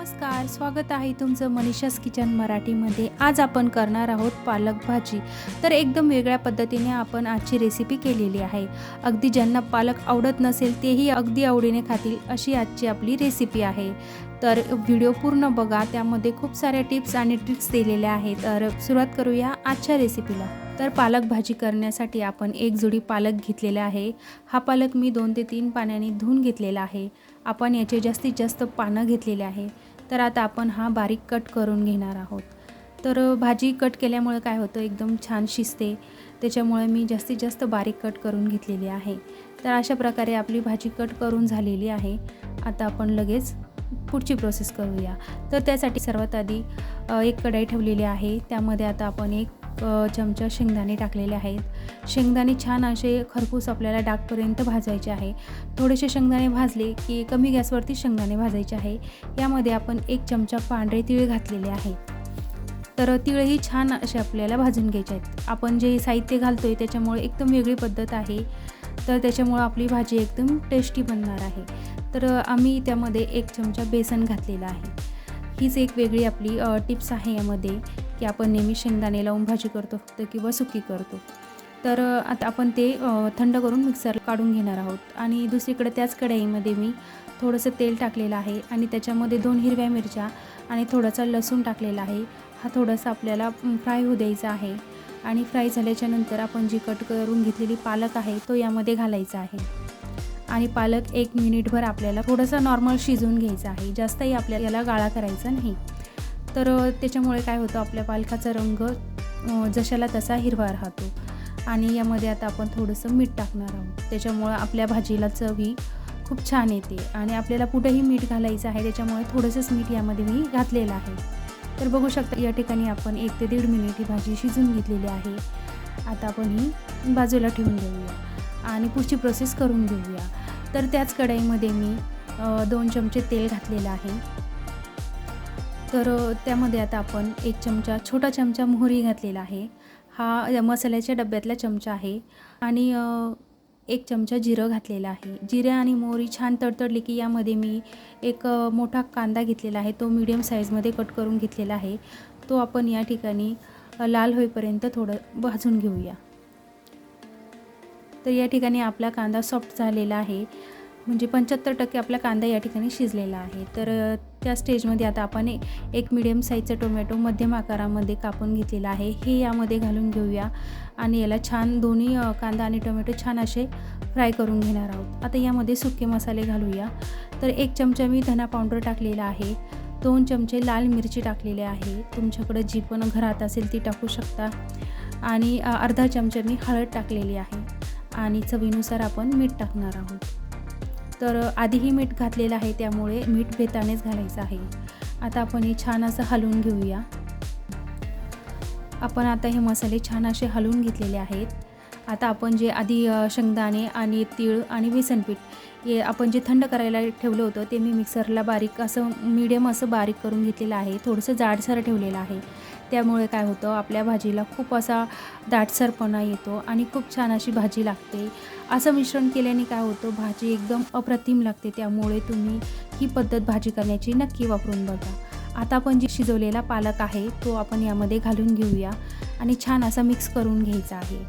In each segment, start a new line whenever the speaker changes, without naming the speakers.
नमस्कार, स्वागत आहे तुमचं मनीषास किचन मराठीमध्ये। आज आपण करणार आहोत पालक भाजी। तर एकदम वेगळ्या पद्धतीने आपण आजची रेसिपी केलेली आहे। अगदी ज्यांना पालक आवडत नसेल तेही अगदी आवडीने खातील अशी आजची आपली रेसिपी आहे। तर व्हिडिओ पूर्ण बघा, त्यामध्ये खूप साऱ्या टिप्स आणि ट्रिक्स दिलेल्या आहेत। तर सुरुवात करूया आजच्या रेसिपीला। तर पालक भाजी करण्यासाठी आपण एक जुडी पालक घेतलेला आहे। हा पालक मी 2 ते 3 पाण्याने धुवून घेतलेला आहे। आपण याचे जास्तीत जास्त पानं घेतलेले आहे। तर आता आपण हा बारीक कट करून घेणार आहोत। तर भाजी कट केल्यामुळे काय होतं, एकदम छान शिजते, त्याच्यामुळे मी जास्तीत जास्त बारीक कट करून घेतलेली आहे। तर अशा प्रकारे आपली भाजी कट करून झालेली आहे। आता आपण लगेच पुढची प्रोसेस करूया। तर त्यासाठी सर्वात आधी एक कढई ठेवलेली आहे। त्यामध्ये आता आपण एक चमचा शेंगदाणे टाकलेले आहेत। शेंगदाणे छान असे खरपूस आपल्याला डागपर्यंत भाजायचे आहे। थोडेसे शेंगदाणे भाजले की कमी गॅसवरती शेंगदाणे भाजायचे आहे। यामध्ये आपण 1 चमचा पांढरे तीळ घातलेले आहे। तर तीळही छान असे आपल्याला भाजून घ्यायचे आहेत। आपण जे साहित्य घालतोय त्याच्यामुळे एकदम वेगळी पद्धत आहे, तर त्याच्यामुळे आपली भाजी एकदम टेस्टी बनणार आहे। तर आम्ही त्यामध्ये 1 चमचा बेसन घातलेला आहे। हीच एक वेगळी आपली टिप्स आहे यामध्ये, की आपण नेहमी शेंगदाणे लावून भाजी करतो फक्त किंवा सुकी करतो। तर आता आपण ते थंड करून मिक्सर काढून घेणार आहोत। आणि दुसरीकडे त्याच कढईमध्ये मी थोडंसं तेल टाकलेलं आहे आणि त्याच्यामध्ये 2 हिरव्या मिरच्या आणि थोडासा लसूण टाकलेला आहे। हा थोडासा आपल्याला फ्राय होऊ द्यायचा आहे। आणि फ्राय झाल्याच्या नंतर आपण जी कट करून घेतलेली पालक आहे तो यामध्ये घालायचा आहे। आणि पालक 1 मिनिटभर आपल्याला थोडंसं नॉर्मल शिजवून घ्यायचं आहे, जास्तही आपल्याला याला गाळा करायचा नाही। तर त्याच्यामुळे काय होतं, आपल्या पालकाचा रंग जशाला तसा हिरवा राहतो। आणि यामध्ये आता आपण थोडंसं मीठ टाकणार आहोत, त्याच्यामुळे आपल्या भाजीला चव ही खूप छान येते। आणि आपल्याला कुठेही मीठ घालायचं आहे, त्याच्यामुळे थोडंसंच मीठ यामध्ये मी घातलेलं आहे। तर बघू शकता या ठिकाणी आपण 1 ते 1.5 मिनिट ही भाजी शिजवून घेतलेली आहे। आता आपण ही बाजूला ठेवून देऊया आणि पुढची प्रोसेस करून घेऊया। तर त्याच कढईमध्ये मी 2 चमचे तेल घातलेलं आहे। तर त्यामध्ये आता आपण 1 चमचा, छोटा चमचा मोहरी घातलेला आहे। हा मसाल्याच्या डब्यातला चमचा आहे। आणि 1 चमचा जिरं घातलेलं आहे। जिरे आणि मोहरी छान तडतडली की यामध्ये मी एक मोठा कांदा घेतलेला आहे, तो मीडियम साईजमध्ये कट करून घेतलेला आहे। तो आपण या ठिकाणी लाल होईपर्यंत थोडं भाजून घेऊया। तर या ठिकाणी आपला कांदा सॉफ्ट झालेला आहे, म्हणजे 75% आपला कांदा या ठिकाणी शिजलेला आहे। तर त्या स्टेजमध्ये आता आपण एक मीडियम साईजचा टोमॅटो मध्यम आकारामध्ये कापून घेतलेला आहे, हे यामध्ये घालून घेऊया। आणि याला छान दोन्ही कांदा आणि टोमॅटो छान असे फ्राय करून घेणार आहोत। आता यामध्ये सुके मसाले घालूया। तर 1 चमचा मी धना पावडर टाकलेला आहे, 2 चमचे लाल मिरची टाकलेले आहे, तुमच्याकडे जी पण घरात असेल ती टाकू शकता। आणि अर्धा चमचा मी हळद टाकलेली आहे। आणि चवीनुसार आपण मीठ टाकणार आहोत। तर आधीही मीठ घातलेलं आहे, त्यामुळे मीठ बेतानेच घालायचं आहे। आता आपण हे छान असं हलवून घेऊया। आपण आता हे मसाले छान असे हलवून घेतलेले आहेत। आता आपण जे आधी शेंगदाणे आणि तीळ आणि बेसन पीठ हे आपण जे थंड करायला ठेवलं होतं, ते मी मिक्सरला बारीक असं मीडियम असं बारीक करून घेतलेलं आहे, थोडंसं जाडसर ठेवलेलं आहे। त्यामुळे काय होतं, आपल्या भाजीला खूप असा दाटसरपणा येतो आणि खूप छान अशी भाजी लागते। असं मिश्रण केल्याने काय होतं, भाजी एकदम अप्रतिम लागते। त्यामुळे तुम्ही ही पद्धत भाजी करण्याची नक्की वापरून बघा। आता आपण जी शिजवलेला पालक आहे तो आपण यामध्ये घालून घेऊया आणि छान असा मिक्स करून घ्यायचा आहे।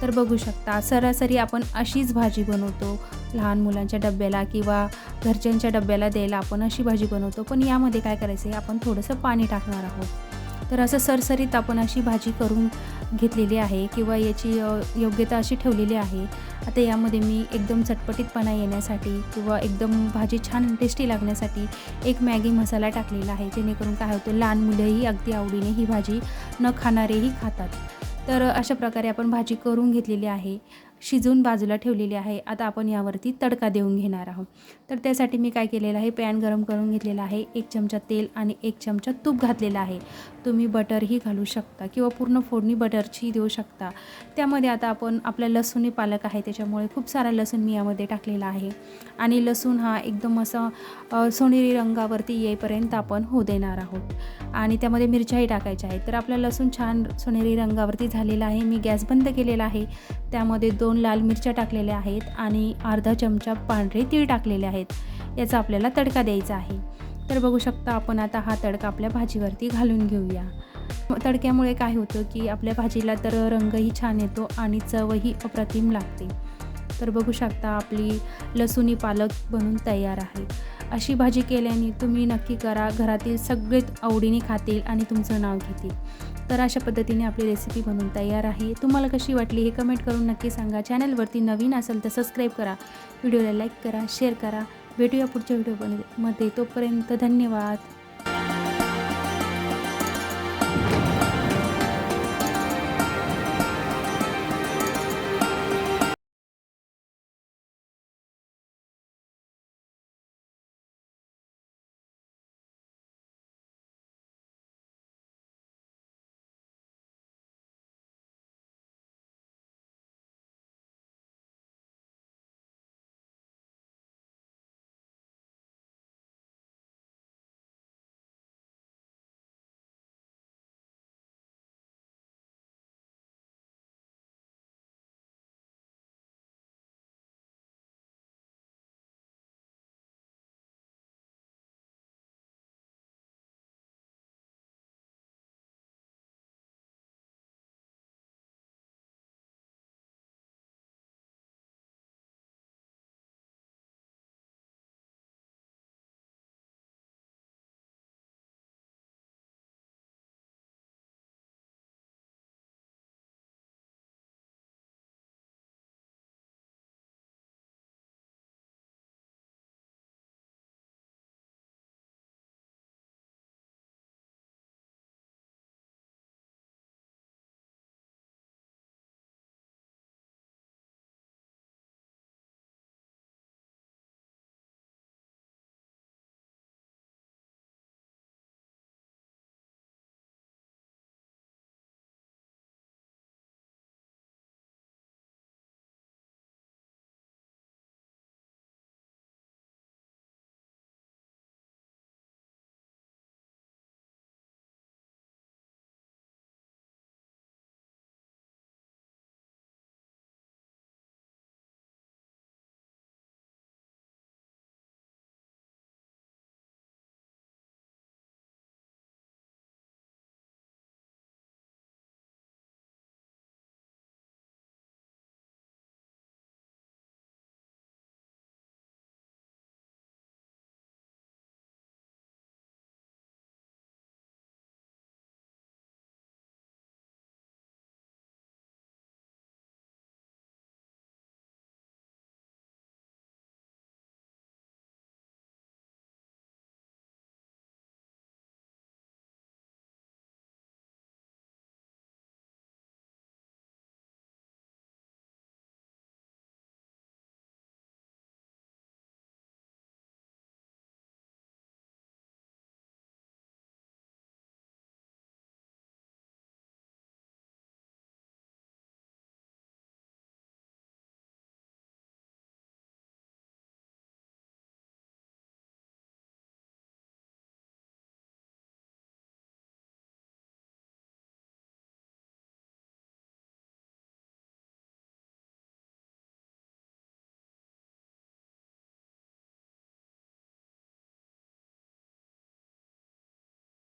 तर बघू शकता, सरासरी आपण अशीच भाजी बनवतो, लहान मुलांच्या डब्याला किंवा घरच्यांच्या डब्याला द्यायला आपण अशी भाजी बनवतो। पण यामध्ये काय करायचं आहे, आपण थोडंसं पाणी टाकणार आहोत। तर असं सरसरीत आपण अशी भाजी करून घेतलेली आहे किंवा याची योग्यता अशी ठेवलेली आहे। आता यामध्ये मी एकदम चटपटीतपणा येण्यासाठी किंवा एकदम भाजी छान टेस्टी लागण्यासाठी एक मॅगी मसाला टाकलेला आहे, जेणेकरून काय होतं, लहान मुलंही अगदी आवडीने ही भाजी न खाणारेही खातात। तर अशा प्रकारे आपण भाजी करून घेतलेली आहे, शिजवून बाजूला ठेवलेली आहे। आता आपण यावरती तडका देऊन घेणार आहोत। तर त्यासाठी मी काय केलेलं आहे, पॅन गरम करून घेतलेला आहे, 1 चमचा तेल आणि 1 चमचा तूप घातलेला आहे। तुम्ही बटरही घालू शकता किंवा पूर्ण फोडणी बटरची देऊ शकता। त्यामध्ये आता आपण आपला लसूणी पालक आहे, त्याच्यामुळे खूप सारा लसूण मी यामध्ये टाकलेला आहे। आणि लसूण हा एकदम असा सोनेरी रंगावरती येईपर्यंत आपण होऊ देणार आहोत। आणि त्यामध्ये मिरच्याही टाकायच्या आहेत। तर आपला लसूण छान सोनेरी रंगावरती झालेला आहे। मी गॅस बंद केलेला आहे। त्यामध्ये 2 लाल मिरच्या टाकलेल्या आहेत आणि अर्धा चमचा पांढरे तीळ टाकलेले आहेत। याचा आपल्याला तडका द्यायचा आहे। तर बघू शकता आपण आता हा तडका आपल्या भाजीवरती घालून घेऊया. तडक्यामुळे काय होतं की आपल्या भाजीला तर रंगही छान येतो आणि चवही अप्रतिम लागते. तर बघू शकता आपली लसुणी पालक बनून तयार आहे. अशी भाजी केल्याने तुम्ही नक्की करा, घरातील सगळेच आवडीने खातील आणि तुमचं नाव घेतील. तर अशा पद्धतीने आपली रेसिपी बनून तयार आहे. तुम्हाला कशी वाटली हे कमेंट करून नक्की सांगा. चॅनलवरती नवीन असेल तर सबस्क्राईब करा, व्हिडिओला लाईक करा, शेअर करा. भेटूया पुढच्या व्हिडिओमध्ये. तोपर्यंत धन्यवाद.